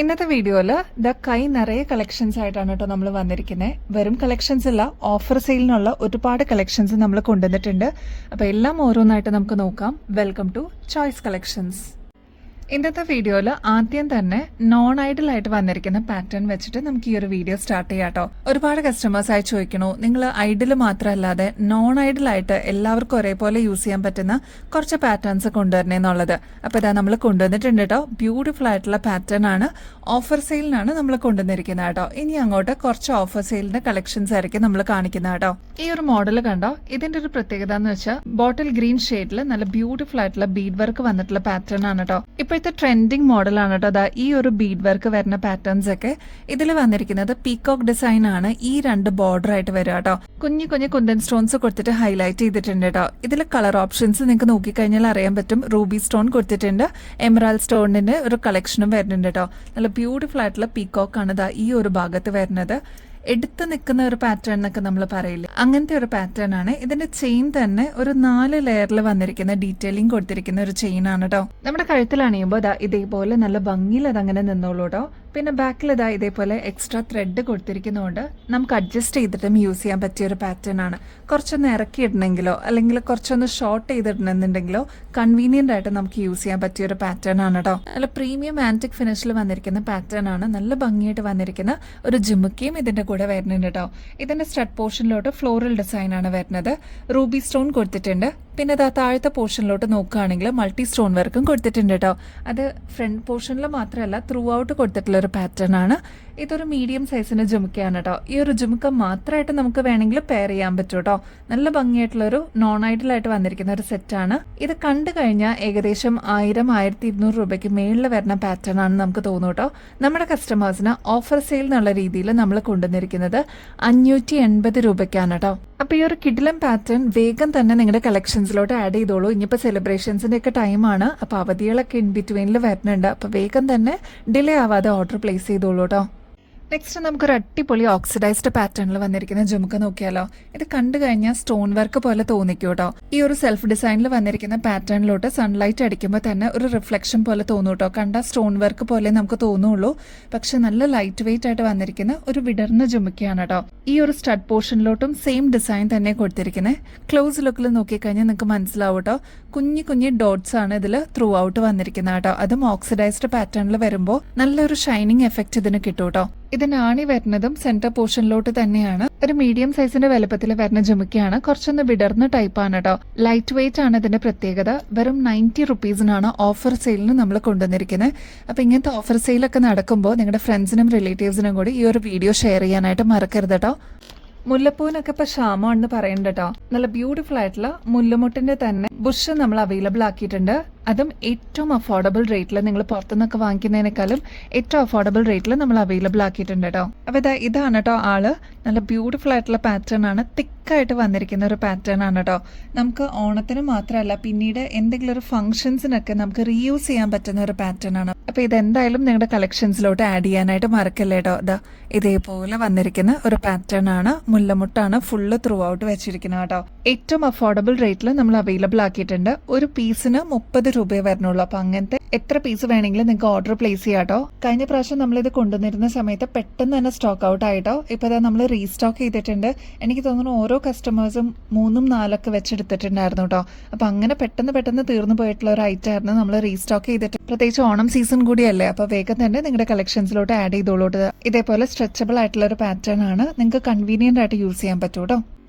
ഇന്നത്തെ വീഡിയോയിൽ കൈ നിറയെ കളക്ഷൻസ് ആയിട്ടാണ് കേട്ടോ നമ്മൾ വന്നിരിക്കുന്നത്. വെറും കളക്ഷൻസ് അല്ല, ഓഫർ സെയിലിനുള്ള ഒരുപാട് കളക്ഷൻസ് നമ്മൾ കൊണ്ടുവന്നിട്ടുണ്ട്. അപ്പോൾ എല്ലാം ഓരോന്നായിട്ട് നമുക്ക് നോക്കാം. Welcome to choice collections. ഇന്നത്തെ വീഡിയോയിൽ ആദ്യം തന്നെ നോൺ ഐഡൽ ആയിട്ട് വന്നിരിക്കുന്ന പാറ്റേൺ വെച്ചിട്ട് നമുക്ക് ഈ ഒരു വീഡിയോ സ്റ്റാർട്ട് ചെയ്യാം കേട്ടോ. ഒരുപാട് കസ്റ്റമേഴ്സ് ആയി ചോദിക്കണു, നിങ്ങൾ ഐഡൽ മാത്രമല്ലാതെ നോൺ ഐഡൽ ആയിട്ട് എല്ലാവർക്കും ഒരേപോലെ യൂസ് ചെയ്യാൻ പറ്റുന്ന കുറച്ച് പാറ്റേൺസ് കൊണ്ടുവരണേന്നുള്ളത്. അപ്പോൾ ഇതാ നമ്മൾ കൊണ്ടുവന്നിട്ടുണ്ട് കേട്ടോ. ബ്യൂട്ടിഫുൾ ആയിട്ടുള്ള പാറ്റേൺ ആണ്. ഓഫർ സെയിലിനാണ് നമ്മൾ കൊണ്ടുവന്നിരിക്കുന്നത് കേട്ടോ. ഇനി അങ്ങോട്ട് കുറച്ച് ഓഫർ സെയിലിന്റെ കളക്ഷൻസ് ആയിരിക്കും നമ്മൾ കാണിക്കുന്നത് കേട്ടോ. ഈ ഒരു മോഡൽ കണ്ടോ, ഇതിന്റെ ഒരു പ്രത്യേകത എന്ന് വെച്ചാൽ ബോട്ടിൽ ഗ്രീൻ ഷെയ്ഡിൽ നല്ല ബ്യൂട്ടിഫുൾ ആയിട്ടുള്ള ബീഡ് വർക്ക് വന്നിട്ടുള്ള പാറ്റേൺ ആണ് കേട്ടോ. ഇപ്പോഴത്തെ ട്രെൻഡിങ് മോഡലാണ് കേട്ടോ. അതാ ഈ ഒരു ബീഡ് വർക്ക് വരുന്ന പാറ്റേൺസ് ഒക്കെ ഇതിൽ വന്നിരിക്കുന്നത് പീകോക്ക് ഡിസൈൻ ആണ്. ഈ രണ്ട് ബോർഡർ ആയിട്ട് വരിക കേട്ടോ. കുഞ്ഞു കുഞ്ഞു കുന്തൻ സ്റ്റോൺസ് കൊടുത്തിട്ട് ഹൈലൈറ്റ് ചെയ്തിട്ടുണ്ട് കേട്ടോ. ഇതിൽ കളർ ഓപ്ഷൻസ് നിങ്ങൾക്ക് നോക്കിക്കഴിഞ്ഞാൽ അറിയാൻ പറ്റും. റൂബി സ്റ്റോൺ കൊടുത്തിട്ടുണ്ട്, എമറാൾഡ് സ്റ്റോണിന്റെ ഒരു കളക്ഷനും വരുന്നുണ്ട് കേട്ടോ. നല്ല ബ്യൂട്ടിഫുൾ ആയിട്ടുള്ള പീകോക്ക് ആണ് ഇതാ ഈ ഒരു ഭാഗത്ത് വരുന്നത്. എടുത്ത് നിൽക്കുന്ന ഒരു പാറ്റേൺ എന്നൊക്കെ നമ്മൾ പറയില്ല, അങ്ങനത്തെ ഒരു പാറ്റേൺ ആണ്. ഇതിന്റെ ചെയിൻ തന്നെ ഒരു 4 ലെയറിൽ വന്നിരിക്കുന്ന ഡീറ്റെയിലിംഗ് കൊടുത്തിരിക്കുന്ന ഒരു ചെയിൻ ആണ് കേട്ടോ. നമ്മുടെ കഴുത്തിൽ അണിയുമ്പോൾ ഇതേപോലെ നല്ല ഭംഗിയിൽ അതങ്ങനെ നിന്നോളൂ കേട്ടോ. പിന്നെ ബാക്കിൽ ഇതേപോലെ എക്സ്ട്രാ ത്രെഡ് കൊടുത്തിരിക്കുന്നതുകൊണ്ട് നമുക്ക് അഡ്ജസ്റ്റ് ചെയ്തിട്ടും യൂസ് ചെയ്യാൻ പറ്റിയ ഒരു പാറ്റേൺ ആണ്. കുറച്ചൊന്ന് ഇറക്കി ഇടണമെങ്കിലോ അല്ലെങ്കിൽ കുറച്ചൊന്ന് ഷോർട്ട് ചെയ്തിടണമെന്നുണ്ടെങ്കിലോ കൺവീനിയന്റ് ആയിട്ട് നമുക്ക് യൂസ് ചെയ്യാൻ പറ്റിയ ഒരു പാറ്റേൺ ആണ് കേട്ടോ. നല്ല പ്രീമിയം ആന്റിക് ഫിനിഷിൽ വന്നിരിക്കുന്ന പാറ്റേൺ ആണ്. നല്ല ഭംഗിയായിട്ട് വന്നിരിക്കുന്ന ഒരു ജിമുക്കയും ഇതിന്റെ കൂടെ വരുന്നുണ്ട് കേട്ടോ. ഇതിന്റെ സ്റ്റഡ് പോർഷനിലോട്ട് ഫ്ലോറൽ ഡിസൈൻ ആണ് വരുന്നത്. റൂബി സ്റ്റോൺ കൊടുത്തിട്ടുണ്ട്. പിന്നെ താഴത്തെ പോർഷനിലോട്ട് നോക്കുകയാണെങ്കിൽ മൾട്ടി സ്റ്റോൺ വർക്കും കൊടുത്തിട്ടുണ്ട് കേട്ടോ. അത് ഫ്രണ്ട് പോർഷനിൽ മാത്രമല്ല ത്രൂ ഔട്ട് കൊടുത്തിട്ടുള്ള ഒരു പാറ്റേൺ ആണ്. ഇതൊരു മീഡിയം സൈസിന്റെ ജുമുക്കയാണ് കേട്ടോ. ഈ ഒരു ജുമുക്ക മാത്രമായിട്ട് നമുക്ക് വേണമെങ്കിൽ പെയർ ചെയ്യാൻ പറ്റും കേട്ടോ. നല്ല ഭംഗിയായിട്ടുള്ള ഒരു നോൺ ഐഡൽ ആയിട്ട് വന്നിരിക്കുന്ന ഒരു സെറ്റാണ്. ഇത് കണ്ടു കഴിഞ്ഞാൽ ഏകദേശം 1000-1200 രൂപയ്ക്ക് മേളിൽ വരുന്ന പാറ്റേൺ ആണ് നമുക്ക് തോന്നും കേട്ടോ. നമ്മുടെ കസ്റ്റമേഴ്സിന് ഓഫർ സെയിൽ എന്നുള്ള രീതിയിൽ നമ്മൾ കൊണ്ടുവന്നിരിക്കുന്നത് 580 രൂപയ്ക്കാണ് കേട്ടോ. അപ്പൊ ഈ ഒരു കിഡിലം പാറ്റേൺ വേഗം തന്നെ നിങ്ങളുടെ കളക്ഷൻസിലോട്ട് ആഡ് ചെയ്തോളൂ. ഇനിയിപ്പോൾ സെലിബ്രേഷൻസിന്റെ ഒക്കെ ടൈമാണ്. അപ്പൊ അവധികളൊക്കെ ഇൻ ബിറ്റ്വീനിൽ വരുന്നുണ്ട്. അപ്പൊ വേഗം തന്നെ ഡിലേ ആവാതെ ഓർഡർ പ്ലേസ് ചെയ്തോളൂ കേട്ടോ. നെക്സ്റ്റ് നമുക്കൊരു അടിപൊളി ഓക്സിഡൈസ്ഡ് പാറ്റേണിൽ വന്നിരിക്കുന്ന ജുമുക്ക നോക്കിയാലോ. ഇത് കണ്ടു കഴിഞ്ഞാൽ സ്റ്റോൺ വർക്ക് പോലെ തോന്നിക്കും കേട്ടോ. ഈ ഒരു സെൽഫ് ഡിസൈനിൽ വന്നിരിക്കുന്ന പാറ്റേണിലോട്ട് സൺലൈറ്റ് അടിക്കുമ്പോൾ തന്നെ ഒരു റിഫ്ലക്ഷൻ പോലെ തോന്നും കേട്ടോ. കണ്ട സ്റ്റോൺ വർക്ക് പോലെ നമുക്ക് തോന്നുള്ളൂ, പക്ഷെ നല്ല ലൈറ്റ് വെയിറ്റ് ആയിട്ട് വന്നിരിക്കുന്ന ഒരു വിടർന്ന ജുമുക്കയാണ് കേട്ടോ. ഈ ഒരു സ്റ്റഡ് പോർഷനിലോട്ടും സെയിം ഡിസൈൻ തന്നെ കൊടുത്തിരിക്കുന്നത്. ക്ലോസ് ലുക്കിൽ നോക്കിക്കഴിഞ്ഞാൽ നിങ്ങൾക്ക് മനസ്സിലാവും കേട്ടോ. കുഞ്ഞു കുഞ്ഞു ഡോട്ട്സ് ആണ് ഇതിൽ ത്രൂ ഔട്ട് വന്നിരിക്കുന്നത് കേട്ടോ. അതും ഓക്സിഡൈസ്ഡ് പാറ്റേണിൽ വരുമ്പോൾ നല്ലൊരു ഷൈനിങ് എഫക്റ്റ് ഇതിന് കിട്ടും കേട്ടോ. ഇതിന് ആണി വരുന്നതും സെന്റർ പോർഷനിലോട്ട് തന്നെയാണ്. ഒരു മീഡിയം സൈസിന്റെ വലുപ്പത്തിൽ വരുന്ന ജുമുക്കയാണ്. കുറച്ചൊന്ന് വിടർന്ന ടൈപ്പാണ് കേട്ടോ. ലൈറ്റ് വെയിറ്റ് ആണ് ഇതിന്റെ പ്രത്യേകത. വെറും 90 റുപ്പീസിനാണ് ഓഫർ സെയിലിന് നമ്മൾ കൊണ്ടുവന്നിരിക്കുന്നത്. അപ്പൊ ഇങ്ങനത്തെ ഓഫർ സെയിലൊക്കെ നടക്കുമ്പോൾ നിങ്ങളുടെ ഫ്രണ്ട്സിനും റിലേറ്റീവ്സിനും കൂടി ഈ ഒരു വീഡിയോ ഷെയർ ചെയ്യാനായിട്ട് മറക്കരുത് കേട്ടോ. മുല്ലപ്പൂവിനൊക്കെ ഇപ്പൊ ക്ഷാമമാണെന്ന് പറയണ്ട കേട്ടോ. നല്ല ബ്യൂട്ടിഫുൾ ആയിട്ടുള്ള മുല്ലമുട്ടിന്റെ തന്നെ ബുഷ് നമ്മൾ അവൈലബിൾ ആക്കിയിട്ടുണ്ട്. അതും ഏറ്റവും അഫോർഡബിൾ റേറ്റിൽ, നിങ്ങൾ പുറത്തുനിന്നൊക്കെ വാങ്ങിക്കുന്നതിനേക്കാളും ഏറ്റവും അഫോർഡബിൾ റേറ്റിൽ നമ്മൾ അവൈലബിൾ ആക്കിയിട്ടുണ്ട് കേട്ടോ. അപ്പൊ ഇതാണ് കേട്ടോ ആള്. നല്ല ബ്യൂട്ടിഫുൾ ആയിട്ടുള്ള പാറ്റേൺ ആണ്. തിക്കായിട്ട് വന്നിരിക്കുന്ന ഒരു പാറ്റേൺ ആണ് കേട്ടോ. നമുക്ക് ഓണത്തിന് മാത്രമല്ല പിന്നീട് എന്തെങ്കിലും ഒരു ഫംഗ്ഷൻസിനൊക്കെ നമുക്ക് റീയൂസ് ചെയ്യാൻ പറ്റുന്ന ഒരു പാറ്റേൺ ആണ്. അപ്പൊ ഇതെന്തായാലും നിങ്ങളുടെ കളക്ഷൻസിലോട്ട് ആഡ് ചെയ്യാനായിട്ട് മറക്കല്ലേ കേട്ടോ. ഇതേപോലെ വന്നിരിക്കുന്ന ഒരു പാറ്റേൺ ആണ്. മുല്ലമുട്ടാണ് ഫുള്ള് ത്രൂ ഔട്ട് വെച്ചിരിക്കുന്നത് കേട്ടോ. ഏറ്റവും അഫോർഡബിൾ റേറ്റിൽ നമ്മൾ അവൈലബിൾ ആക്കിയിട്ടുണ്ട്. ഒരു പീസിന് 30 രൂപയെ വരണുള്ളൂ. അപ്പൊ അങ്ങനത്തെ എത്ര പീസ് വേണമെങ്കിലും നിങ്ങൾക്ക് ഓർഡർ പ്ലേസ് ചെയ്യാം കേട്ടോ. കഴിഞ്ഞ പ്രാവശ്യം നമ്മളിത് കൊണ്ടുവന്നിരുന്ന സമയത്ത് പെട്ടെന്ന് തന്നെ സ്റ്റോക്ക് ഔട്ട് ആയിട്ടോ. ഇപ്പൊ നമ്മൾ റീസ്റ്റോക്ക് ചെയ്തിട്ടുണ്ട്. എനിക്ക് തോന്നുന്നു ഓരോ കസ്റ്റമേഴ്സും 3-4 വെച്ചെടുത്തിട്ടുണ്ടായിരുന്നു കേട്ടോ. അപ്പൊ അങ്ങനെ പെട്ടെന്ന് തീർന്നു പോയിട്ടുള്ള ഒരു ഐറ്റം ആയിരുന്നു നമ്മൾ റീസ്റ്റോക്ക് ചെയ്തിട്ട്. പ്രത്യേകിച്ച് ഓണം സീസൺ കൂടിയല്ലേ, അപ്പൊ വേഗം തന്നെ നിങ്ങളുടെ കളക്ഷൻസിലോട്ട് ആഡ് ചെയ്തോളൂ. ഇതേപോലെ സ്ട്രെച്ചബിൾ ആയിട്ടുള്ള ഒരു പാറ്റേൺ ആണ്. നിങ്ങൾക്ക് കൺവീനിയന്റ് ആയിട്ട് യൂസ് ചെയ്യാൻ പറ്റും കേട്ടോ.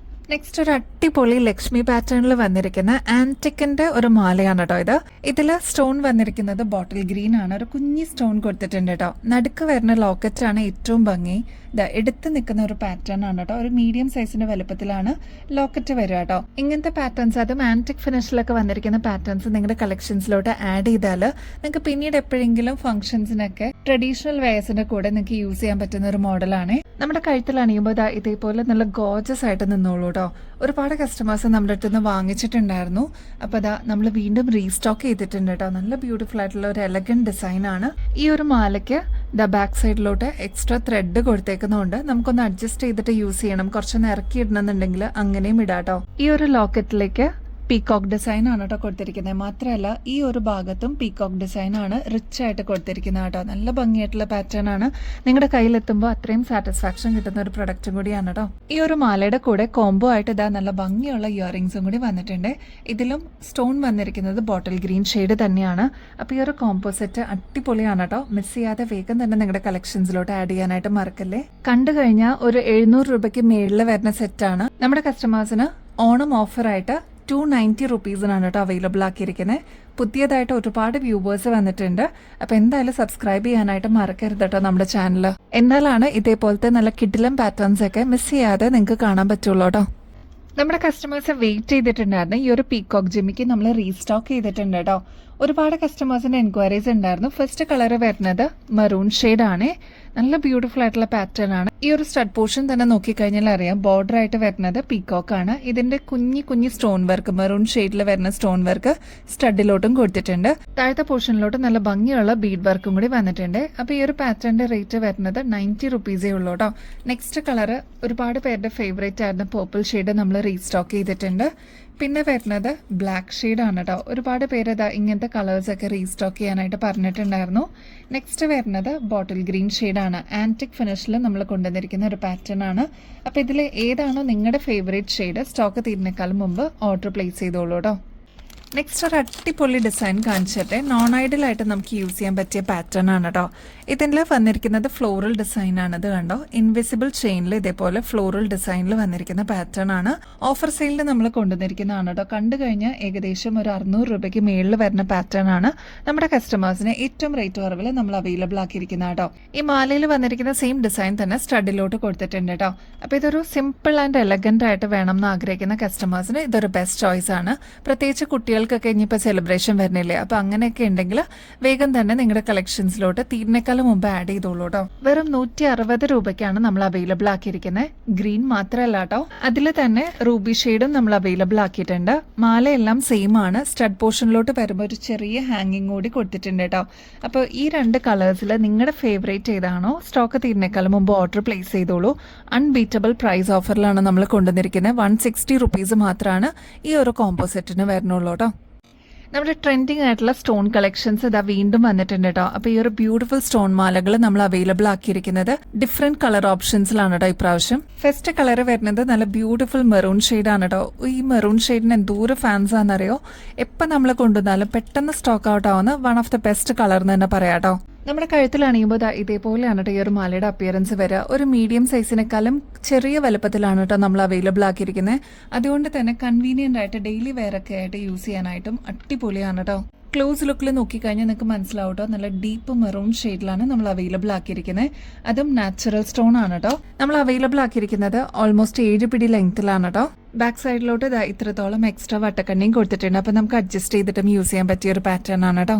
നെക്സ്റ്റ് ഒരു അടിപൊളി ലക്ഷ്മി പാറ്റേണിൽ വന്നിരിക്കുന്ന ആന്റിക്കിന്റെ ഒരു മാലയാണ് കേട്ടോ. ഇതില് സ്റ്റോൺ വന്നിരിക്കുന്നത് ബോട്ടിൽ ഗ്രീൻ ആണ്. ഒരു കുഞ്ഞി സ്റ്റോൺ കൊടുത്തിട്ടുണ്ട് കേട്ടോ. നടുക്ക് വരുന്ന ലോക്കറ്റ് ആണ് ഏറ്റവും ഭംഗി. എടുത്ത് നിൽക്കുന്ന ഒരു പാറ്റേൺ ആണ് കേട്ടോ. ഒരു മീഡിയം സൈസിന്റെ വലുപ്പത്തിലാണ് ലോക്കറ്റ് വരിക കേട്ടോ. ഇങ്ങനത്തെ പാറ്റേൺസ്, അതും ആന്റിക് ഫിനിഷിലൊക്കെ വന്നിരിക്കുന്ന പാറ്റേൺസ് നിങ്ങളുടെ കളക്ഷൻസിലോട്ട് ആഡ് ചെയ്താൽ നിങ്ങൾക്ക് പിന്നീട് എപ്പോഴെങ്കിലും ഫംഗ്ഷൻസിനൊക്കെ ട്രഡീഷണൽ വെയർസിന്റെ കൂടെ നിങ്ങൾക്ക് യൂസ് ചെയ്യാൻ പറ്റുന്ന ഒരു മോഡലാണ്. നമ്മുടെ കഴുത്തിൽ അണിയുമ്പോൾ ഇതേപോലെ നല്ല ഗോർജസ് ആയിട്ട് നിന്നോളൂ കേട്ടോ. ഒരുപാട് കസ്റ്റമേഴ്സ് നമ്മുടെ അടുത്ത് നിന്ന് വാങ്ങിച്ചിട്ടുണ്ടായിരുന്നു. അപ്പോൾ നമ്മൾ വീണ്ടും റീസ്റ്റോക്ക് ചെയ്തിട്ടുണ്ട് കേട്ടോ. നല്ല ബ്യൂട്ടിഫുൾ ആയിട്ടുള്ള ഒരു എലഗന്റ് ഡിസൈൻ ആണ്. ഈ ഒരു മാലയ്ക്ക് ബാക്ക് സൈഡിലോട്ട് എക്സ്ട്രാ ത്രെഡ് കൊടുത്തേക്കുന്നതുകൊണ്ട് നമുക്കൊന്ന് അഡ്ജസ്റ്റ് ചെയ്തിട്ട് യൂസ് ചെയ്യണം. കുറച്ചൊന്ന് ഇറക്കി ഇടണമെന്നുണ്ടെങ്കിൽ അങ്ങനെയും ഇടാട്ടോ. ഈ ഒരു ലോക്കറ്റിലേക്ക് പീകോക്ക് ഡിസൈൻ ആണ് കേട്ടോ കൊടുത്തിരിക്കുന്നത്. മാത്രമല്ല ഈ ഒരു ഭാഗത്തും പീകോക്ക് ഡിസൈൻ ആണ് റിച്ച് ആയിട്ട് കൊടുത്തിരിക്കുന്നത് കേട്ടോ. നല്ല ഭംഗിയായിട്ടുള്ള പാറ്റേൺ ആണ്. നിങ്ങളുടെ കയ്യിലെത്തുമ്പോൾ അത്രയും സാറ്റിസ്ഫാക്ഷൻ കിട്ടുന്ന ഒരു പ്രൊഡക്റ്റും കൂടിയാണ് കേട്ടോ. ഈ ഒരു മാലയുടെ കൂടെ കോംബോ ആയിട്ട് ഇതാ നല്ല ഭംഗിയുള്ള ഇയറിംഗ്സും കൂടി വന്നിട്ടുണ്ട്. ഇതിലും സ്റ്റോൺ വന്നിരിക്കുന്നത് ബോട്ടിൽ ഗ്രീൻ ഷെയ്ഡ് തന്നെയാണ്. അപ്പോൾ ഈ ഒരു കോംബോ സെറ്റ് അടിപൊളിയാണ് കേട്ടോ. മിസ് ചെയ്യാതെ വേഗം തന്നെ നിങ്ങളുടെ കളക്ഷൻസിലോട്ട് ആഡ് ചെയ്യാനായിട്ട് മറക്കല്ലേ. കണ്ടു കഴിഞ്ഞാൽ ഒരു 700 രൂപയ്ക്ക് മേളിൽ വരുന്ന സെറ്റാണ്. നമ്മുടെ കസ്റ്റമേഴ്സിന് ഓണം ഓഫറായിട്ട് 290 റുപ്പീസിനാണ് കേട്ടോ അവൈലബിൾ ആക്കിയിരിക്കുന്നത്. പുതിയതായിട്ട് ഒരുപാട് വ്യൂവേഴ്സ് വന്നിട്ടുണ്ട്. അപ്പോൾ എന്തായാലും സബ്സ്ക്രൈബ് ചെയ്യാനായിട്ട് മറക്കരുത് കേട്ടോ നമ്മുടെ ചാനൽ. എന്നാലാണ് ഇതേപോലത്തെ നല്ല കിഡിലം പാറ്റേൺസ് ഒക്കെ മിസ് ചെയ്യാതെ നിങ്ങൾക്ക് കാണാൻ പറ്റുള്ളൂ കേട്ടോ. നമ്മുടെ കസ്റ്റമേഴ്സ് വെയിറ്റ് ചെയ്തിട്ടുണ്ടായിരുന്നു. ഈ ഒരു പീകോക്ക് ജിമ്മിക്ക് നമ്മൾ റീസ്റ്റോക്ക് ചെയ്തിട്ടുണ്ട് കേട്ടോ. ഒരുപാട് കസ്റ്റമേഴ്സിന്റെ എൻക്വയറീസ് ഉണ്ടായിരുന്നു. ഫസ്റ്റ് കളർ വരുന്നത് മെറൂൺ ഷെയ്ഡ് ആണ്. നല്ല ബ്യൂട്ടിഫുൾ ആയിട്ടുള്ള പാറ്റേൺ ആണ്. ഈ ഒരു സ്റ്റഡ് പോർഷൻ തന്നെ നോക്കിക്കഴിഞ്ഞാൽ അറിയാം ബോർഡർ ആയിട്ട് വരുന്നത് പീകോക്ക് ആണ്. ഇതിന്റെ കുഞ്ഞി സ്റ്റോൺ വർക്ക്, മെറൂൺ ഷെയ്ഡിൽ വരുന്ന സ്റ്റോൺ വർക്ക് സ്റ്റഡിലോട്ടും കൊടുത്തിട്ടുണ്ട്. താഴത്തെ പോർഷനിലോട്ട് നല്ല ഭംഗിയുള്ള ബീഡ് വർക്കും കൂടി വന്നിട്ടുണ്ട്. അപ്പൊ ഈ ഒരു പാറ്റേണിന്റെ റേറ്റ് വരുന്നത് 90 റുപ്പീസേ ഉള്ളൂ കേട്ടോ. നെക്സ്റ്റ് കളർ ഒരുപാട് പേരുടെ ഫേവറേറ്റ് ആയിരുന്ന പേർപ്പിൾ ഷെയ്ഡ് നമ്മൾ റീസ്റ്റോക്ക് ചെയ്തിട്ടുണ്ട്. പിന്നെ വരുന്നത് ബ്ലാക്ക് ഷെയ്ഡ് ആണ് കേട്ടോ. ഒരുപാട് പേര് ഇങ്ങനത്തെ കളേഴ്സ് ഒക്കെ റീസ്റ്റോക്ക് ചെയ്യാനായിട്ട് പറഞ്ഞിട്ടുണ്ടായിരുന്നു. നെക്സ്റ്റ് വരുന്നത് ബോട്ടിൽ ഗ്രീൻ ഷെയ്ഡ് ആണ്. ആന്റിക് ഫിനിഷിൽ നമ്മൾ കൊണ്ടുവന്നിരിക്കുന്ന ഒരു പാറ്റേൺ ആണ്. അപ്പോൾ ഇതിൽ ഏതാണോ നിങ്ങളുടെ ഫേവറേറ്റ് ഷെയ്ഡ് സ്റ്റോക്ക് തീരുന്നേക്കാളും മുമ്പ് ഓർഡർ പ്ലേസ് ചെയ്തോളൂ കേട്ടോ. നെക്സ്റ്റ് ഒരു അടിപൊളി ഡിസൈൻ കാണിച്ചിട്ട് നോൺ ഐഡിയൽ ആയിട്ട് നമുക്ക് യൂസ് ചെയ്യാൻ പറ്റിയ പാറ്റേൺ ആണ് കേട്ടോ. ഇതിൽ വന്നിരിക്കുന്നത് ഫ്ലോറൽ ഡിസൈൻ ആണ്. ഇത് കണ്ടോ, ഇൻവിസിബിൾ ചെയിനിൽ ഇതേപോലെ ഫ്ലോറൽ ഡിസൈനിൽ വന്നിരിക്കുന്ന പാറ്റേൺ ആണ്. ഓഫർ സെയിലിൽ നമ്മൾ കൊണ്ടുവന്നിരിക്കുന്നതാണ് കേട്ടോ. കണ്ടു കഴിഞ്ഞാൽ ഏകദേശം ഒരു 600 രൂപയ്ക്ക് മേളിൽ വരുന്ന പാറ്റേൺ ആണ്. നമ്മുടെ കസ്റ്റമേഴ്സിന് ഏറ്റവും റേറ്റ് കുറവിൽ നമ്മൾ അവൈലബിൾ ആക്കിയിരിക്കുന്ന കേട്ടോ. ഈ മാലയിൽ വന്നിരിക്കുന്ന സെയിം ഡിസൈൻ തന്നെ സ്റ്റഡിലോട്ട് കൊടുത്തിട്ടുണ്ട് കേട്ടോ. അപ്പോൾ ഇതൊരു സിമ്പിൾ ആൻഡ് എലഗന്റ് ആയിട്ട് വേണം എന്ന് ആഗ്രഹിക്കുന്ന കസ്റ്റമേഴ്സിന് ഇതൊരു ബെസ്റ്റ് ചോയ്സ് ആണ്. പ്രത്യേകിച്ച് കുട്ടികൾക്കൊക്കെ ഇനിയിപ്പോൾ സെലിബ്രേഷൻ വരുന്നില്ലേ, അപ്പോൾ അങ്ങനെയൊക്കെ ഉണ്ടെങ്കിൽ വേഗം തന്നെ നിങ്ങളുടെ കളക്ഷൻസിലോട്ട് തീരുന്നേക്കാളും മുമ്പ് ആഡ് ചെയ്തോളൂ കേട്ടോ. വെറും 160 രൂപയ്ക്കാണ് നമ്മൾ അവൈലബിൾ ആക്കിയിരിക്കുന്നത്. ഗ്രീൻ മാത്രമല്ല കേട്ടോ, അതിൽ തന്നെ റൂബി ഷെയ്ഡും നമ്മൾ അവൈലബിൾ ആക്കിയിട്ടുണ്ട്. മാലയെല്ലാം സെയിം ആണ്. സ്റ്റഡ് പോർഷനിലോട്ട് വരുമ്പോൾ ഒരു ചെറിയ ഹാങ്ങിങ് കൂടി കൊടുത്തിട്ടുണ്ട് കേട്ടോ. അപ്പോൾ ഈ 2 കളേഴ്സിൽ നിങ്ങളുടെ ഫേവറേറ്റ് ഏതാണോ സ്റ്റോക്ക് തീരുന്നേക്കാളും മുമ്പ് ഓർഡർ പ്ലേസ് ചെയ്തോളൂ. അൺബീറ്റബിൾ പ്രൈസ് ഓഫറിലാണ് നമ്മൾ കൊണ്ടുവന്നിരിക്കുന്നത്. 160 റുപ്പീസ് മാത്രമാണ് ഈ ഒരു കോംബോ സെറ്റിന് വരുന്നുള്ളൂ കേട്ടോ. നമ്മുടെ ട്രെൻഡിങ് ആയിട്ടുള്ള സ്റ്റോൺ കളക്ഷൻസ് ഇതാ വീണ്ടും വന്നിട്ടുണ്ട് കേട്ടോ. അപ്പോൾ ഈ ഒരു ബ്യൂട്ടിഫുൾ സ്റ്റോൺ മാലകൾ നമ്മൾ അവൈലബിൾ ആക്കിയിരിക്കുന്നത് ഡിഫറെന്റ് കളർ ഓപ്ഷൻസിലാണ് കേട്ടോ ഇപ്രാവശ്യം. ഫസ്റ്റ് കളർ വരുന്നത് നല്ല ബ്യൂട്ടിഫുൾ മെറൂൺ ഷെയ്ഡ് ആണ് കേട്ടോ. ഈ മെറൂൺ ഷെയ്ഡിന് എന്തോരം ഫാൻസ് ആണെന്നറിയോ. എപ്പോൾ നമ്മൾ കൊണ്ടുവന്നാലും പെട്ടെന്ന് സ്റ്റോക്ക് ഔട്ട് ആവുന്ന one of the best colour എന്ന് തന്നെ പറയാം കേട്ടോ. നമ്മുടെ കഴുത്തിൽ അണിയുമ്പോൾ ഇതേപോലെയാണ് കേട്ടോ ഈ ഒരു മാലയുടെ അപ്പിയറൻസ് വരിക. ഒരു മീഡിയം സൈസിനേക്കാളും ചെറിയ വലുപ്പത്തിലാണ് കേട്ടോ നമ്മൾ അവൈലബിൾ ആക്കിയിരിക്കുന്നത്. അതുകൊണ്ട് തന്നെ കൺവീനിയന്റ് ആയിട്ട് ഡെയിലി വെയർ ഒക്കെ ആയിട്ട് യൂസ് ചെയ്യാനായിട്ടും അടിപൊളിയാണ് കേട്ടോ. ക്ലോസ് ലുക്കിൽ നോക്കിക്കഴിഞ്ഞാൽ നിങ്ങൾക്ക് മനസ്സിലാവും കേട്ടോ. നല്ല ഡീപ്പ് മെറൂൺ ഷെയ്ഡിലാണ് നമ്മൾ അവൈലബിൾ ആക്കിയിരിക്കുന്നത്. അതും നാച്ചുറൽ സ്റ്റോൺ ആണ് കേട്ടോ. നമ്മൾ അവൈലബിൾ ആക്കിയിരിക്കുന്നത് ഓൾമോസ്റ്റ് 7 പിടി ലെങ്ത്തിലാണ് കേട്ടോ. ബാക്ക് സൈഡിലോട്ട് ഇത്രത്തോളം എക്സ്ട്രാ വട്ടക്കണ്ണിയും കൊടുത്തിട്ടുണ്ട്. അപ്പോൾ നമുക്ക് അഡ്ജസ്റ്റ് ചെയ്തിട്ടും യൂസ് ചെയ്യാൻ പറ്റിയ ഒരു പാറ്റേൺ ആണ് കേട്ടോ.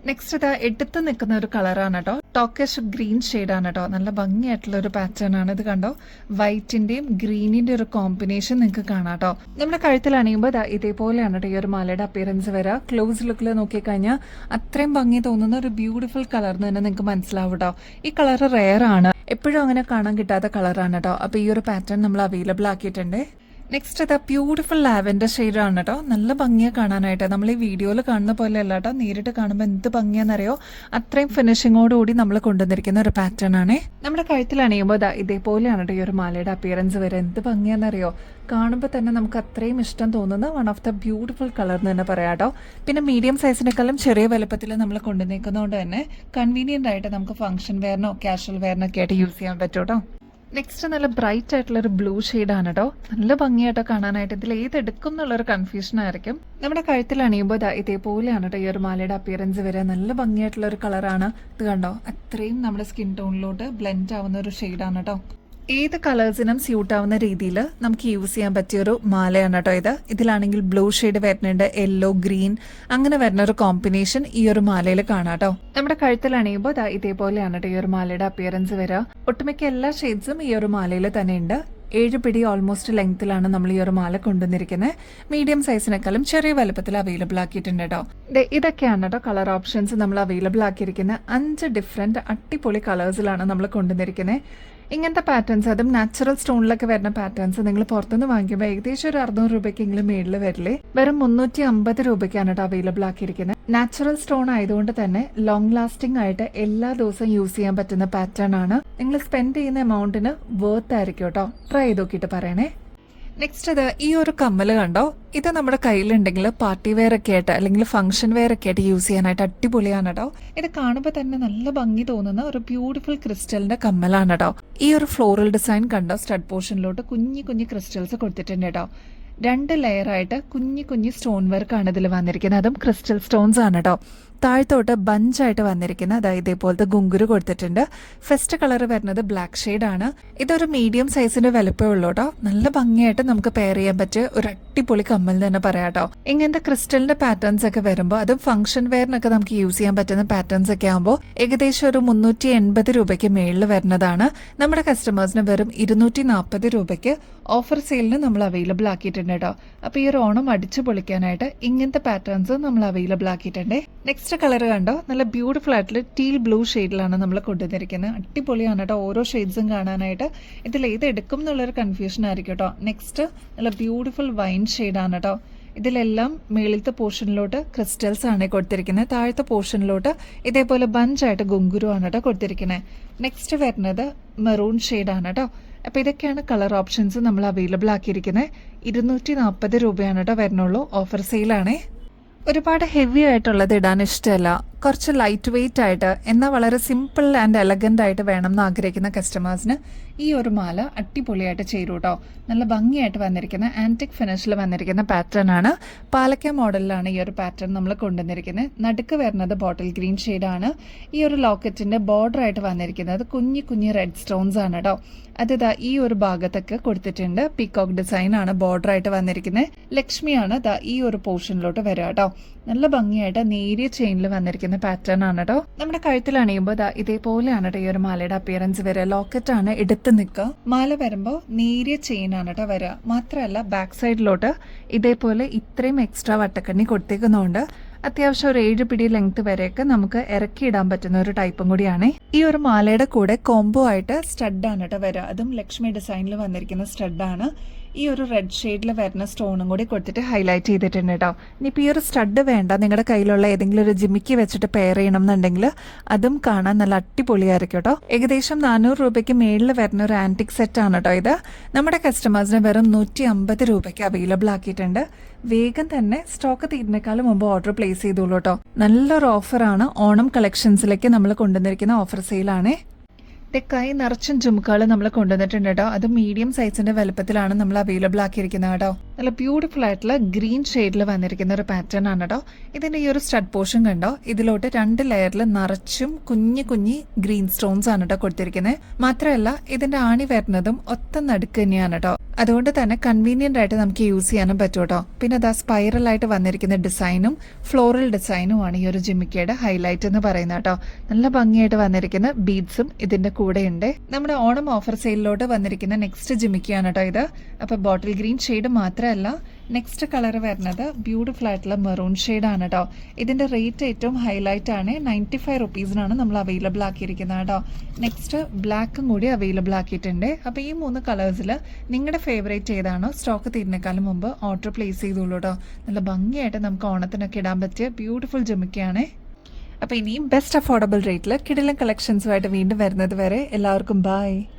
നെക്സ്റ്റ് എടുത്ത് നിൽക്കുന്ന ഒരു കളറാണ് കേട്ടോ. ടോക്കിഷ് ഗ്രീൻ ഷെയ്ഡാണ് കേട്ടോ. നല്ല ഭംഗിയായിട്ടുള്ള ഒരു പാറ്റേൺ ആണ്. ഇത് കണ്ടോ, വൈറ്റിന്റെയും ഗ്രീനിന്റെ ഒരു കോമ്പിനേഷൻ നിങ്ങൾക്ക് കാണാം കേട്ടോ. നമ്മുടെ കഴുത്തിൽ അണിയുമ്പോൾ ഇതേപോലെയാണ് കേട്ടോ ഈ ഒരു മാലയുടെ അപ്പിയറൻസ് വരിക. ക്ലോസ് ലുക്കിൽ നോക്കിക്കഴിഞ്ഞാൽ അത്രയും ഭംഗി തോന്നുന്ന ഒരു ബ്യൂട്ടിഫുൾ കളർ എന്ന് തന്നെ നിങ്ങൾക്ക് മനസ്സിലാവും കേട്ടോ. ഈ കളർ റെയർ ആണ്, എപ്പോഴും അങ്ങനെ കാണാൻ കിട്ടാത്ത കളറാണ് കേട്ടോ. അപ്പോൾ ഈ ഒരു പാറ്റേൺ നമ്മൾ അവൈലബിൾ ആക്കിയിട്ടുണ്ട്. നെക്സ്റ്റ് ബ്യൂട്ടിഫുൾ ലാവൻഡർ ഷെയ്ഡാണ് കേട്ടോ. നല്ല ഭംഗിയാണ് കാണാനായിട്ട്. നമ്മൾ ഈ വീഡിയോയിൽ കാണുന്ന പോലെ അല്ല കേട്ടോ, നേരിട്ട് കാണുമ്പോൾ എന്ത് ഭംഗിയാണെന്നറിയോ. അത്രയും ഫിനിഷിങ്ങോടുകൂടി നമ്മൾ കൊണ്ടുവന്നിരിക്കുന്ന ഒരു പാറ്റേൺ ആണ്. നമ്മുടെ കഴുത്തിൽ അണിയുമ്പോൾ ഇതേപോലെയാണ് കേട്ടോ ഈ ഒരു മാലയുടെ അപ്പിയറൻസ് വരെ. എന്ത് ഭംഗിയാണെന്നറിയോ. കാണുമ്പോൾ തന്നെ നമുക്ക് അത്രയും ഇഷ്ടം തോന്നുന്ന one of the beautiful colour എന്ന് തന്നെ പറയാം കേട്ടോ. പിന്നെ മീഡിയം സൈസിനേക്കാളും ചെറിയ വലുപ്പത്തിൽ നമ്മൾ കൊണ്ടുവന്നിരിക്കുന്നതുകൊണ്ട് തന്നെ കൺവീനിയൻ്റ് ആയിട്ട് നമുക്ക് ഫംഗ്ഷൻ വെയറിനോ കാഷ്വൽ വെയറിനൊക്കെ ആയിട്ട് യൂസ് ചെയ്യാൻ പറ്റും കേട്ടോ. നെക്സ്റ്റ് നല്ല ബ്രൈറ്റ് ആയിട്ടുള്ള ഒരു ബ്ലൂ ഷെയ്ഡാണ് കേട്ടോ. നല്ല ഭംഗിയായിട്ടോ കാണാനായിട്ട്. ഇതിൽ ഏതെടുക്കും എന്നുള്ളൊരു കൺഫ്യൂഷൻ ആയിരിക്കും. നമ്മുടെ കഴുത്തിൽ അണിയുമ്പോൾ ഇതേപോലെയാണ് കേട്ടോ ഈ ഒരു മാലയുടെ അപ്പിയറൻസ് വരിക. നല്ല ഭംഗിയായിട്ടുള്ള ഒരു കളറാണ്. ഇത് കണ്ടോ, അത്രയും നമ്മുടെ സ്കിൻ ടോണിലോട്ട് ബ്ലെൻഡ് ആവുന്ന ഒരു ഷെയ്ഡാണ് കേട്ടോ. ഏത് കളേഴ്സിനും സ്യൂട്ട് ആവുന്ന രീതിയിൽ നമുക്ക് യൂസ് ചെയ്യാൻ പറ്റിയൊരു മാലയാണ് കേട്ടോ ഇത്. ഇതിലാണെങ്കിൽ ബ്ലൂ ഷെയ്ഡ് വരുന്നുണ്ട്, യെല്ലോ, ഗ്രീൻ, അങ്ങനെ വരുന്ന ഒരു കോമ്പിനേഷൻ ഈ ഒരു മാലയിൽ കാണാം കേട്ടോ. നമ്മുടെ കഴുത്തിൽ അണിയുമ്പോൾ ഇതേപോലെയാണ് കേട്ടോ ഈ ഒരു മാലയുടെ അപ്പിയറൻസ് വരിക. ഒട്ടുമിക്ക എല്ലാ ഷെയ്ഡ്സും ഈ ഒരു മാലയിൽ തന്നെ ഉണ്ട്. 7 പിടി ഓൾമോസ്റ്റ് ലെങ്ത്തിലാണ് നമ്മൾ ഈ ഒരു മാല കൊണ്ടുവന്നിരിക്കുന്നത്. മീഡിയം സൈസിനേക്കാളും ചെറിയ വലുപ്പത്തിൽ അവൈലബിൾ ആക്കിയിട്ടുണ്ട് കേട്ടോ. ഇതൊക്കെയാണ് കേട്ടോ കളർ ഓപ്ഷൻസ് നമ്മൾ അവൈലബിൾ ആക്കിയിരിക്കുന്നത്. 5 ഡിഫറെൻറ്റ് അടിപൊളി കളേഴ്സിലാണ് നമ്മൾ കൊണ്ടുവന്നിരിക്കുന്നത്. ഇങ്ങനത്തെ പാറ്റേൺസ്, അതും നാച്ചുറൽ സ്റ്റോണിലൊക്കെ വരുന്ന പാറ്റേൺസ് നിങ്ങൾ പുറത്തുനിന്ന് വാങ്ങിക്കുമ്പോൾ ഏകദേശം ഒരു 600 രൂപയ്ക്കെങ്കിലും മേളിൽ വരില്ലേ. വെറും 350 രൂപയ്ക്കാണ് കേട്ടോ അവൈലബിൾ ആക്കിയിരിക്കുന്നത്. നാച്ചുറൽ സ്റ്റോൺ ആയതുകൊണ്ട് തന്നെ ലോങ് ലാസ്റ്റിംഗ് ആയിട്ട് എല്ലാ ദിവസവും യൂസ് ചെയ്യാൻ പറ്റുന്ന പാറ്റേൺ ആണ്. നിങ്ങൾ സ്പെൻഡ് ചെയ്യുന്ന എമൗണ്ടിന് വർത്ത് ആയിരിക്കും കേട്ടോ. ട്രൈ ചെയ്ത് നോക്കിയിട്ട് പറയണേ. നെക്സ്റ്റ് ഇത് ഈ ഒരു കമ്മല് കണ്ടോ, ഇത് നമ്മുടെ കയ്യിലുണ്ടെങ്കിൽ പാർട്ടി വെയർ ഒക്കെ ആയിട്ട് അല്ലെങ്കിൽ ഫംഗ്ഷൻ വെയർ ഒക്കെ ആയിട്ട് യൂസ് ചെയ്യാനായിട്ട് അടിപൊളിയാണ് കേട്ടോ. ഇത് കാണുമ്പോൾ തന്നെ നല്ല ഭംഗി തോന്നുന്ന ഒരു ബ്യൂട്ടിഫുൾ ക്രിസ്റ്റലിന്റെ കമ്മലാണ് കേട്ടോ. ഈ ഒരു ഫ്ലോറൽ ഡിസൈൻ കണ്ടോ, സ്റ്റഡ് പോർഷനിലോട്ട് കുഞ്ഞി കുഞ്ഞി ക്രിസ്റ്റൽസ് കൊടുത്തിട്ടുണ്ട് കേട്ടോ. 2 ലെയർ ആയിട്ട് കുഞ്ഞി സ്റ്റോൺ വർക്കാണ് ഇതിൽ വന്നിരിക്കുന്നത്. അതും ക്രിസ്റ്റൽ സ്റ്റോൺസ് ആണ് കേട്ടോ. താഴത്തോട്ട് ബഞ്ചായിട്ട് വന്നിരിക്കുന്ന അതായത് ഇതേപോലത്തെ ഗുങ്കുരു കൊടുത്തിട്ടുണ്ട്. ഫസ്റ്റ് കളർ വരുന്നത് ബ്ലാക്ക് ഷെയ്ഡ് ആണ്. ഇതൊരു മീഡിയം സൈസിന്റെ വലുപ്പമേ ഉള്ളൂ കേട്ടോ. നല്ല ഭംഗിയായിട്ട് നമുക്ക് പെയർ ചെയ്യാൻ പറ്റിയ ഒരു അടിപൊളി കമ്മൽ തന്നെ പറയാം കേട്ടോ. ഇങ്ങനത്തെ ക്രിസ്റ്റലിന്റെ പാറ്റേൺസ് ഒക്കെ വരുമ്പോൾ അതും ഫംഗ്ഷൻ വെയറിനൊക്കെ നമുക്ക് യൂസ് ചെയ്യാൻ പറ്റുന്ന പാറ്റേൺസ് ഒക്കെ ആകുമ്പോൾ ഏകദേശം ഒരു 380 രൂപയ്ക്ക് മേളിൽ വരുന്നതാണ്. നമ്മുടെ കസ്റ്റമേഴ്സിന് വെറും 240 രൂപയ്ക്ക് ഓഫർ സെയിലിന് നമ്മൾ അവൈലബിൾ ആക്കിയിട്ടുണ്ട് കേട്ടോ. അപ്പൊ ഈ ഒരു ഓണം അടിച്ചു പൊളിക്കാനായിട്ട് ഇങ്ങനത്തെ പാറ്റേൺസ് നമ്മൾ അവൈലബിൾ ആക്കിയിട്ടുണ്ട്. നെക്സ്റ്റ് കളർ കണ്ടോ, നല്ല ബ്യൂട്ടിഫുൾ ആയിട്ടുള്ള ടീൽ ബ്ലൂ ഷെയ്ഡിലാണ് നമ്മൾ കൊണ്ടുവന്നിരിക്കുന്നത്. അടിപൊളിയാണ് കേട്ടോ ഓരോ ഷെയ്ഡ്സും കാണാനായിട്ട്. ഇതിൽ ഏത് എടുക്കും എന്നുള്ളൊരു കൺഫ്യൂഷൻ ആയിരിക്കും കേട്ടോ. നെക്സ്റ്റ് നല്ല ബ്യൂട്ടിഫുൾ വൈൻ ഷെയ്ഡാണ് കേട്ടോ. ഇതിലെല്ലാം മേളിലത്തെ പോർഷനിലോട്ട് ക്രിസ്റ്റൽസ് ആണ് കൊടുത്തിരിക്കുന്നത്. താഴത്തെ പോർഷനിലോട്ട് ഇതേപോലെ ബഞ്ചായിട്ട് ഗുങ്കുരു ആണ് കേട്ടോ കൊടുത്തിരിക്കുന്നത്. നെക്സ്റ്റ് വരുന്നത് മെറൂൺ ഷെയ്ഡാണ് കേട്ടോ. അപ്പോൾ ഇതൊക്കെയാണ് കളർ ഓപ്ഷൻസ് നമ്മൾ അവൈലബിൾ ആക്കിയിരിക്കുന്നത്. 240 രൂപയാണ് കേട്ടോ വരുന്നുള്ളൂ. ഓഫർ സെയിലാണേ. ഒരുപാട് ഹെവി ആയിട്ടുള്ളത് ഇടാൻ ഇഷ്ടമല്ല, കുറച്ച് ലൈറ്റ് വെയിറ്റ് ആയിട്ട് എന്നാൽ വളരെ സിമ്പിൾ ആൻഡ് എലഗൻ്റ് ആയിട്ട് വേണം എന്ന് ആഗ്രഹിക്കുന്ന കസ്റ്റമേഴ്സിന് ഈ ഒരു മാല അടിപൊളിയായിട്ട് ചേരും കേട്ടോ. നല്ല ഭംഗിയായിട്ട് വന്നിരിക്കുന്ന ആൻറ്റിക് ഫിനിഷിൽ വന്നിരിക്കുന്ന പാറ്റേൺ ആണ്. പാലക്ക മോഡലിലാണ് ഈ ഒരു പാറ്റേൺ നമ്മൾ കൊണ്ടുവന്നിരിക്കുന്നത്. നടുക്ക് വരുന്നത് ബോട്ടിൽ ഗ്രീൻ ഷെയ്ഡാണ്. ഈ ഒരു ലോക്കറ്റിന്റെ ബോർഡർ ആയിട്ട് വന്നിരിക്കുന്നത് കുഞ്ഞി റെഡ് സ്റ്റോൺസ് ആണ് കേട്ടോ. അത് ദാ ഈ ഒരു ഭാഗത്തൊക്കെ കൊടുത്തിട്ടുണ്ട്. പീകോക്ക് ഡിസൈൻ ആണ് ബോർഡർ ആയിട്ട് വന്നിരിക്കുന്നത്. ലക്ഷ്മിയാണ് ദാ ഈ ഒരു പോർഷനിലോട്ട് വരിക കേട്ടോ. നല്ല ഭംഗിയായിട്ട് നേരിയ ചെയിനിൽ വന്നിരിക്കുന്ന പാറ്റേൺ ആണ് കേട്ടോ. നമ്മുടെ കഴുത്തിൽ അണിയുമ്പോൾ ദാ ഇതേപോലെയാണ് കേട്ടോ ഈ ഒരു മാലയുടെ അപ്പിയറൻസ് വരിക. ലോക്കറ്റ് ആണ് എടുത്ത് നിൽക്കുക. മാല വരുമ്പോൾ നേരിയ ചെയിൻ ആണ് കേട്ടോ വരിക. മാത്രമല്ല ബാക്ക് സൈഡിലോട്ട് ഇതേപോലെ ഇത്രയും എക്സ്ട്രാ വട്ടക്കണ്ണി കൊടുത്തേക്കുന്നതുകൊണ്ട് അത്യാവശ്യം ഒരു 7 പിടി ലെങ്ത് വരെയൊക്കെ നമുക്ക് ഇറക്കിയിടാൻ പറ്റുന്ന ഒരു ടൈപ്പും കൂടിയാണ്. ഈ ഒരു മാലയുടെ കൂടെ കോംബോ ആയിട്ട് സ്റ്റഡാണ് കേട്ടോ വരിക. അതും ലക്ഷ്മി ഡിസൈനിൽ വന്നിരിക്കുന്ന സ്റ്റഡാണ്. ഈ ഒരു റെഡ് ഷെയ്ഡിൽ വരുന്ന സ്റ്റോണും കൂടി കൊടുത്തിട്ട് ഹൈലൈറ്റ് ചെയ്തിട്ടുണ്ട് കേട്ടോ. ഇനിയിപ്പോൾ ഈ ഒരു സ്റ്റഡ് വേണ്ട, നിങ്ങളുടെ കയ്യിലുള്ള ഏതെങ്കിലും ഒരു ജിമിക്ക് വെച്ചിട്ട് പെയർ ചെയ്യണം എന്നുണ്ടെങ്കിൽ അതും കാണാൻ നല്ല അടിപൊളിയായിരിക്കും കേട്ടോ. ഏകദേശം 400 രൂപയ്ക്ക് മേളിൽ വരുന്ന ഒരു ആൻറ്റിക് സെറ്റ് ആണ് കേട്ടോ ഇത്. നമ്മുടെ കസ്റ്റമേഴ്സിന് വെറും 150 രൂപയ്ക്ക് അവൈലബിൾ ആക്കിയിട്ടുണ്ട്. വേഗം തന്നെ സ്റ്റോക്ക് തീരുന്നേക്കാളും മുമ്പ് ഓർഡർ പ്ലേസ് ചെയ്തോളൂ കേട്ടോ. നല്ലൊരു ഓഫറാണ്. ഓണം കളക്ഷൻസിലേക്ക് നമ്മൾ കൊണ്ടുവന്നിരിക്കുന്ന ഓഫർ സെയിലാണേ. കൈ നിറച്ചും ജുമുക്കുകൾ നമ്മൾ കൊണ്ടുവന്നിട്ടുണ്ട് കേട്ടോ. അത് മീഡിയം സൈസിന്റെ വലുപ്പത്തിലാണ് നമ്മൾ അവൈലബിൾ ആക്കിയിരിക്കുന്നത് കേട്ടോ. നല്ല ബ്യൂട്ടിഫുൾ ആയിട്ടുള്ള ഗ്രീൻ ഷെയ്ഡിൽ വന്നിരിക്കുന്ന ഒരു പാറ്റേൺ ആണ് കേട്ടോ. ഇതിന്റെ ഈ ഒരു സ്റ്റഡ് പോർഷൻ കണ്ടോ, ഇതിലോട്ട് 2 ലെയറിൽ നിറച്ചും കുഞ്ഞി ഗ്രീൻ സ്റ്റോൺസ് ആണ് കേട്ടോ കൊടുത്തിരിക്കുന്നത്. മാത്രമല്ല ഇതിന്റെ ആണി വരുന്നതും ഒത്ത നടുക്ക് തന്നെയാണ് കേട്ടോ. അതുകൊണ്ട് തന്നെ കൺവീനിയന്റ് ആയിട്ട് നമുക്ക് യൂസ് ചെയ്യാനും പറ്റും കേട്ടോ. പിന്നെ അതാ സ്പൈറൽ ആയിട്ട് വന്നിരിക്കുന്ന ഡിസൈനും ഫ്ലോറൽ ഡിസൈനുമാണ് ഈ ഒരു ജിമിക്കയുടെ ഹൈലൈറ്റ് എന്ന് പറയുന്നത് കേട്ടോ. നല്ല ഭംഗിയായിട്ട് വന്നിരിക്കുന്ന ബീഡ്സും ഇതിന്റെ കൂടെ ഉണ്ട്. നമ്മുടെ ഓണം ഓഫർ സെയിലിലോട്ട് വന്നിരിക്കുന്ന നെക്സ്റ്റ് ജിമിക്കയാണ് കേട്ടോ ഇത്. അപ്പൊ ബോട്ടിൽ ഗ്രീൻ ഷെയ്ഡ് മാത്രമല്ല, നെക്സ്റ്റ് കളർ വരുന്നത് ബ്യൂട്ടിഫുൾ ആയിട്ടുള്ള മെറൂൺ ഷെയ്ഡ് ആണ് കേട്ടോ. ഇതിന്റെ റേറ്റ് ഏറ്റവും ഹൈലൈറ്റ് ആണ്. 95 റുപ്പീസിനാണ് നമ്മൾ അവൈലബിൾ ആക്കിയിരിക്കുന്നത് കേട്ടോ. നെക്സ്റ്റ് ബ്ലാക്കും കൂടി അവൈലബിൾ ആക്കിയിട്ടുണ്ട്. അപ്പൊ ഈ 3 കളേഴ്സിൽ നിങ്ങളുടെ ഫേവറേറ്റ് ഏതാണോ സ്റ്റോക്ക് തീരുന്നേക്കാളും മുമ്പ് ഓർഡർ പ്ലേസ് ചെയ്തോളൂ കേട്ടോ. നല്ല ഭംഗിയായിട്ട് നമുക്ക് ഓണത്തിനൊക്കെ ഇടാൻ പറ്റിയ ബ്യൂട്ടിഫുൾ ജിമിക്കയാണ്. അപ്പോൾ ഇനിയും ബെസ്റ്റ് അഫോർഡബിൾ റേറ്റിൽ കിടിലൻ കളക്ഷൻസുമായിട്ട് വീണ്ടും വരുന്നത് വരെ എല്ലാവർക്കും ബൈ.